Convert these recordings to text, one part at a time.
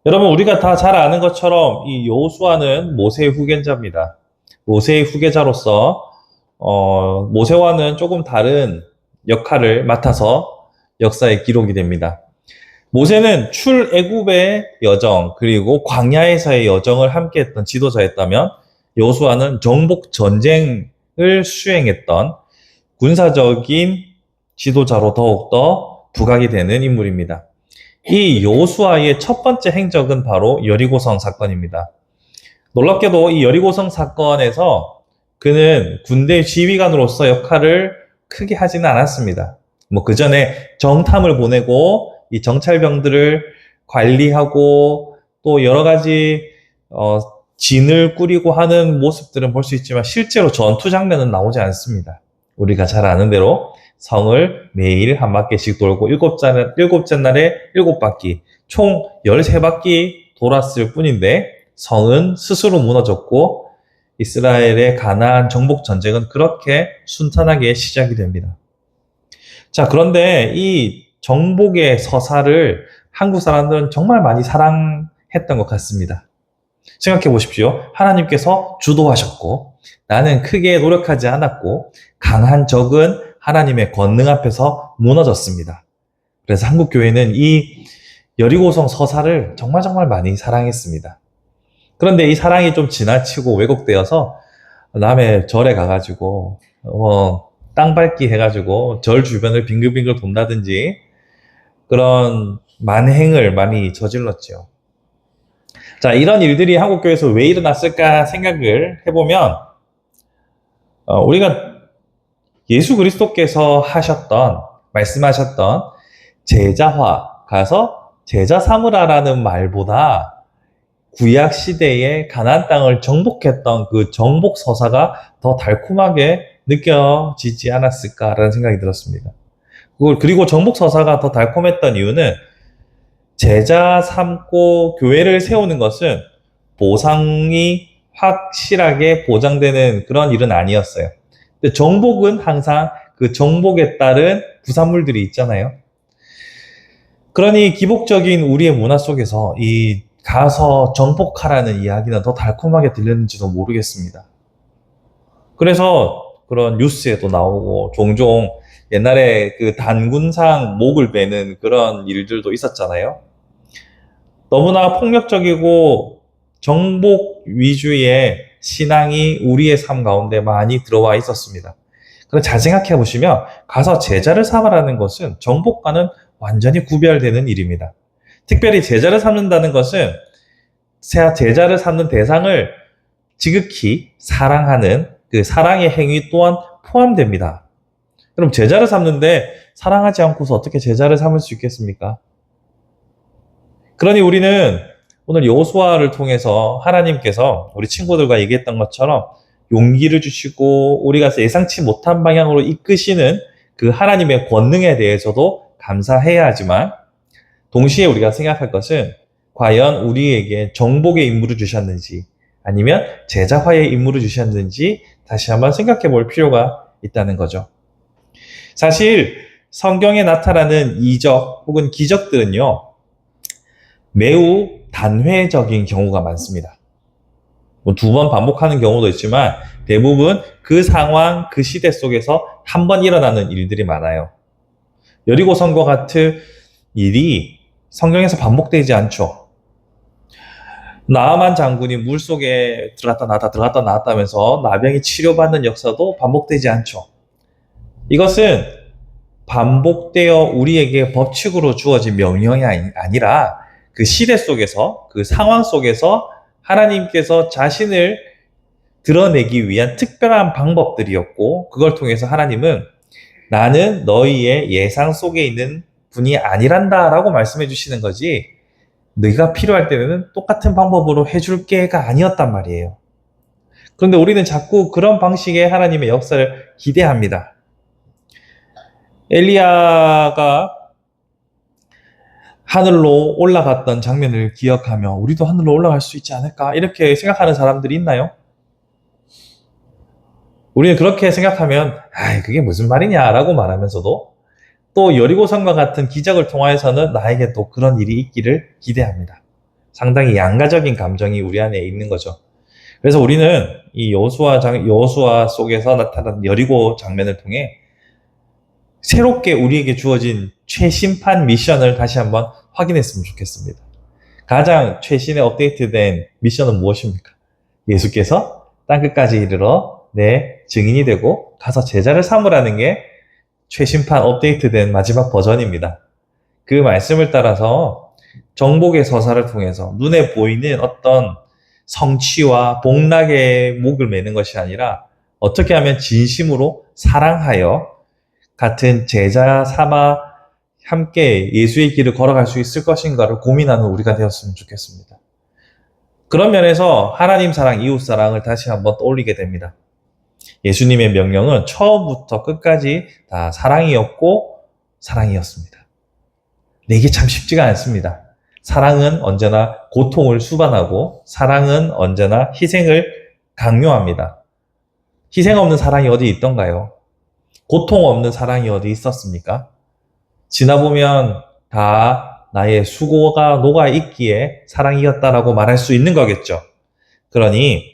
여러분, 우리가 다 잘 아는 것처럼 이 여호수아는 모세의 후계자입니다. 모세의 후계자로서 모세와는 조금 다른 역할을 맡아서 역사에 기록이 됩니다. 모세는 출애굽의 여정 그리고 광야에서의 여정을 함께했던 지도자였다면 여호수아는 정복 전쟁을 수행했던 군사적인 지도자로 더욱더 부각이 되는 인물입니다. 이 여호수아의 첫 번째 행적은 바로 여리고성 사건입니다. 놀랍게도 이 여리고성 사건에서 그는 군대 지휘관으로서 역할을 크게 하지는 않았습니다. 그 전에 정탐을 보내고 이 정찰병들을 관리하고 또 여러 가지 진을 꾸리고 하는 모습들은 볼 수 있지만 실제로 전투 장면은 나오지 않습니다. 우리가 잘 아는 대로 성을 매일 한 바퀴씩 돌고 일곱째 날에 7바퀴, 총 13바퀴 돌았을 뿐인데 성은 스스로 무너졌고 이스라엘의 가나안 정복 전쟁은 그렇게 순탄하게 시작이 됩니다. 자, 그런데 이 정복의 서사를 한국 사람들은 정말 많이 사랑했던 것 같습니다. 생각해 보십시오. 하나님께서 주도하셨고 나는 크게 노력하지 않았고 강한 적은 하나님의 권능 앞에서 무너졌습니다. 그래서 한국 교회는 이 여리고성 서사를 정말 많이 사랑했습니다. 그런데 이 사랑이 좀 지나치고 왜곡되어서 남의 절에 가가지고 땅 밟기 해가지고 절 주변을 빙글빙글 돈다든지 그런 만행을 많이 저질렀죠. 자, 이런 일들이 한국 교회에서 왜 일어났을까 생각을 해보면 우리가 예수 그리스도께서 말씀하셨던 제자화, 가서 제자 삼으라라는 말보다 구약 시대에 가나안 땅을 정복했던 그 정복 서사가 더 달콤하게 느껴지지 않았을까라는 생각이 들었습니다. 그리고 정복 서사가 더 달콤했던 이유는 제자 삼고 교회를 세우는 것은 보상이 확실하게 보장되는 그런 일은 아니었어요. 근데 정복은 항상 그 정복에 따른 부산물들이 있잖아요. 그러니 기복적인 우리의 문화 속에서 이 가서 정복하라는 이야기는 더 달콤하게 들렸는지도 모르겠습니다. 그래서 그런 뉴스에도 나오고 종종 옛날에 그 단군상 목을 베는 그런 일들도 있었잖아요. 너무나 폭력적이고 정복 위주의 신앙이 우리의 삶 가운데 많이 들어와 있었습니다. 그럼 잘 생각해 보시면 가서 제자를 삼으라는 것은 정복과는 완전히 구별되는 일입니다. 특별히 제자를 삼는다는 것은 제자를 삼는 대상을 지극히 사랑하는 그 사랑의 행위 또한 포함됩니다. 그럼 제자를 삼는데 사랑하지 않고서 어떻게 제자를 삼을 수 있겠습니까? 그러니 우리는 오늘 여호수아를 통해서 하나님께서 우리 친구들과 얘기했던 것처럼 용기를 주시고 우리가 예상치 못한 방향으로 이끄시는 그 하나님의 권능에 대해서도 감사해야 하지만 동시에 우리가 생각할 것은 과연 우리에게 정복의 임무를 주셨는지 아니면 제자화의 임무를 주셨는지 다시 한번 생각해 볼 필요가 있다는 거죠. 사실 성경에 나타나는 이적 혹은 기적들은요, 매우 단회적인 경우가 많습니다. 2번 반복하는 경우도 있지만 대부분 그 상황, 그 시대 속에서 한 번 일어나는 일들이 많아요. 여리고성과 같은 일이 성경에서 반복되지 않죠. 나아만 장군이 물속에 들어갔다 나왔다 하면서 나병이 치료받는 역사도 반복되지 않죠. 이것은 반복되어 우리에게 법칙으로 주어진 명령이 아니라 그 시대 속에서, 그 상황 속에서 하나님께서 자신을 드러내기 위한 특별한 방법들이었고, 그걸 통해서 하나님은 나는 너희의 예상 속에 있는 분이 아니란다 라고 말씀해 주시는 거지, 네가 필요할 때는 똑같은 방법으로 해줄게가 아니었단 말이에요. 그런데 우리는 자꾸 그런 방식의 하나님의 역사를 기대합니다. 엘리야가 하늘로 올라갔던 장면을 기억하며 우리도 하늘로 올라갈 수 있지 않을까? 이렇게 생각하는 사람들이 있나요? 우리는 그렇게 생각하면 그게 무슨 말이냐 라고 말하면서도 또 여리고성과 같은 기적을 통하여서는 나에게 또 그런 일이 있기를 기대합니다. 상당히 양가적인 감정이 우리 안에 있는 거죠. 그래서 우리는 이 여호수아 속에서 나타난 여리고 장면을 통해 새롭게 우리에게 주어진 최신판 미션을 다시 한번 확인했으면 좋겠습니다. 가장 최신에 업데이트된 미션은 무엇입니까? 예수께서 땅끝까지 이르러 내 증인이 되고 가서 제자를 삼으라는 게 최신판 업데이트된 마지막 버전입니다. 그 말씀을 따라서 정복의 서사를 통해서 눈에 보이는 어떤 성취와 복락의 목을 매는 것이 아니라 어떻게 하면 진심으로 사랑하여 같은 제자 삼아 함께 예수의 길을 걸어갈 수 있을 것인가를 고민하는 우리가 되었으면 좋겠습니다. 그런 면에서 하나님 사랑, 이웃 사랑을 다시 한번 떠올리게 됩니다. 예수님의 명령은 처음부터 끝까지 다 사랑이었고 사랑이었습니다. 이게 참 쉽지가 않습니다. 사랑은 언제나 고통을 수반하고 사랑은 언제나 희생을 강요합니다. 희생 없는 사랑이 어디 있던가요? 고통 없는 사랑이 어디 있었습니까? 지나보면 다 나의 수고가 녹아있기에 사랑이었다라고 말할 수 있는 거겠죠. 그러니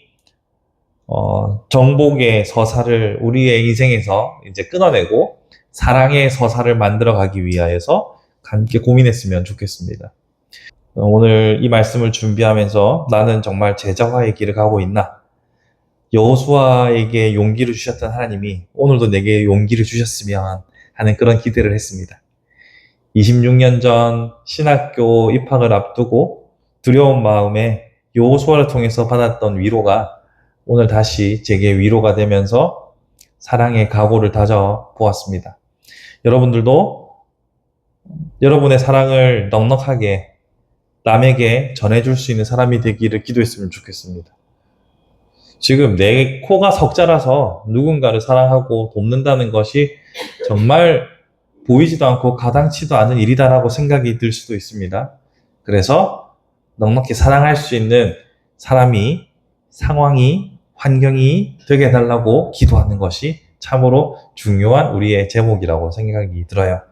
정복의 서사를 우리의 인생에서 이제 끊어내고 사랑의 서사를 만들어가기 위하여서 함께 고민했으면 좋겠습니다. 오늘 이 말씀을 준비하면서 나는 정말 제자화의 길을 가고 있나? 여호수아에게 용기를 주셨던 하나님이 오늘도 내게 용기를 주셨으면 하는 그런 기대를 했습니다. 26년 전 신학교 입학을 앞두고 두려운 마음에 여호수아를 통해서 받았던 위로가 오늘 다시 제게 위로가 되면서 사랑의 각오를 다져 보았습니다. 여러분들도 여러분의 사랑을 넉넉하게 남에게 전해줄 수 있는 사람이 되기를 기도했으면 좋겠습니다. 지금 내 코가 석자라서 누군가를 사랑하고 돕는다는 것이 정말 보이지도 않고 가당치도 않은 일이다라고 생각이 들 수도 있습니다. 그래서 넉넉히 사랑할 수 있는 사람이, 상황이, 환경이 되게 해달라고 기도하는 것이 참으로 중요한 우리의 제목이라고 생각이 들어요.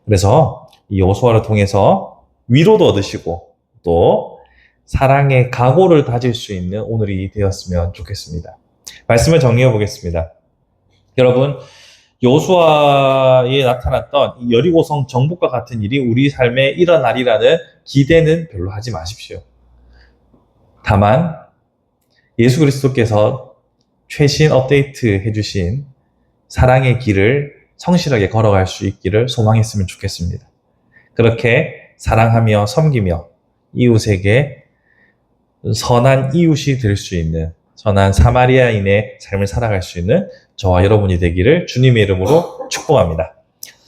그래서 이 여호수아를 통해서 위로도 얻으시고 또 사랑의 각오를 다질 수 있는 오늘이 되었으면 좋겠습니다. 말씀을 정리해 보겠습니다. 여러분, 여호수아에 나타났던 이 여리고성 정복과 같은 일이 우리 삶에 일어나리라는 기대는 별로 하지 마십시오. 다만 예수 그리스도께서 최신 업데이트 해주신 사랑의 길을 성실하게 걸어갈 수 있기를 소망했으면 좋겠습니다. 그렇게 사랑하며 섬기며 이웃에게 선한 이웃이 될 수 있는 선한 사마리아인의 삶을 살아갈 수 있는 저와 여러분이 되기를 주님의 이름으로 축복합니다.